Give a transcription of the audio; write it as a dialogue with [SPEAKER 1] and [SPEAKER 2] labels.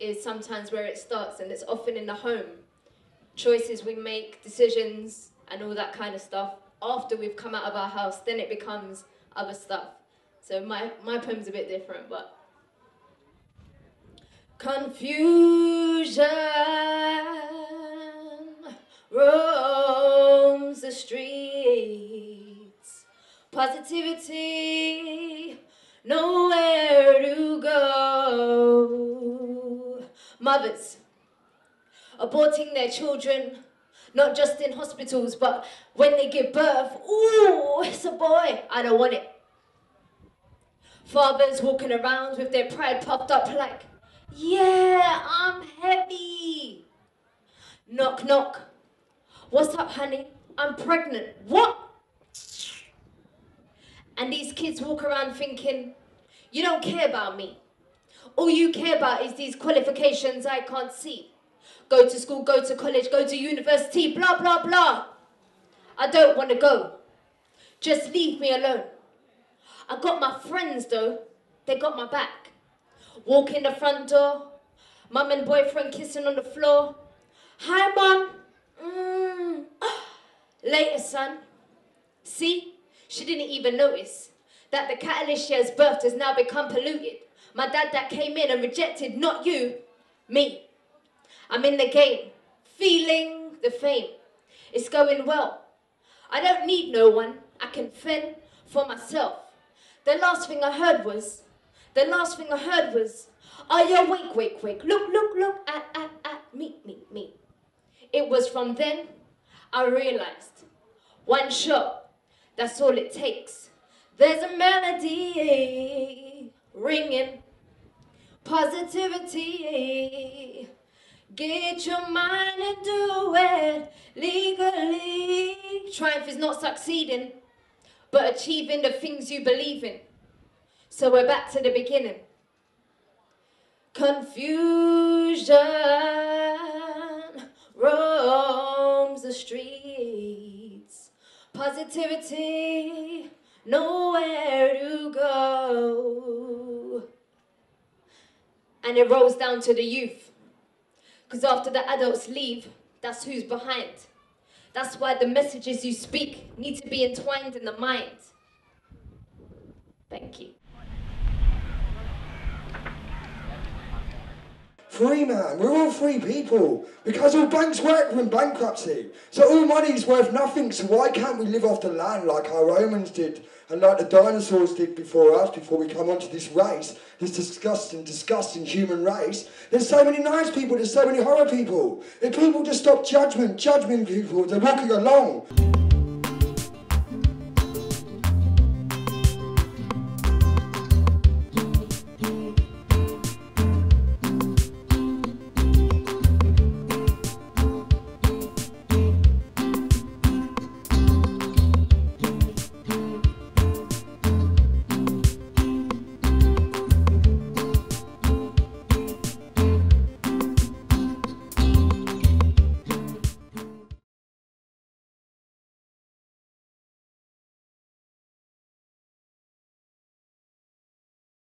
[SPEAKER 1] is sometimes where it starts, and it's often in the home. Choices we make, decisions, and all that kind of stuff. After we've come out of our house, then it becomes other stuff. So my poem's a bit different, but... Confusion roams the streets. Positivity, nowhere to go. Mothers aborting their children, not just in hospitals, but when they give birth. Ooh, it's a boy, I don't want it. Fathers walking around with their pride puffed up like, yeah, I'm heavy. Knock, knock. What's up, honey? I'm pregnant. What? And these kids walk around thinking, you don't care about me. All you care about is these qualifications I can't see. Go to school, go to college, go to university, blah, blah, blah. I don't want to go. Just leave me alone. I got my friends though. They got my back. Walk in the front door. Mum and boyfriend kissing on the floor. Hi, Mum. Later, son. See? She didn't even notice that the catalyst she has birthed has now become polluted. My dad that came in and rejected, not you, me. I'm in the game, feeling the fame. It's going well. I don't need no one. I can fend for myself. The last thing I heard was, oh yeah, wake, look, at me. It was from then I realized, one shot, that's all it takes. There's a melody ringing, positivity. Get your mind and do it legally. Triumph is not succeeding, but achieving the things you believe in. So we're back to the beginning. Confusion roams the streets. Positivity, nowhere to go. And it rolls down to the youth. Because after the adults leave, that's who's behind. That's why the messages you speak need to be entwined in the mind. Thank you.
[SPEAKER 2] Free, man. We're all free people. Because all banks work in bankruptcy. So all money's worth nothing. So why can't we live off the land like our Romans did and like the dinosaurs did before us, before we come onto this race, this disgusting human race? There's so many nice people, there's so many horror people. If people just stop judging people, they're walking along.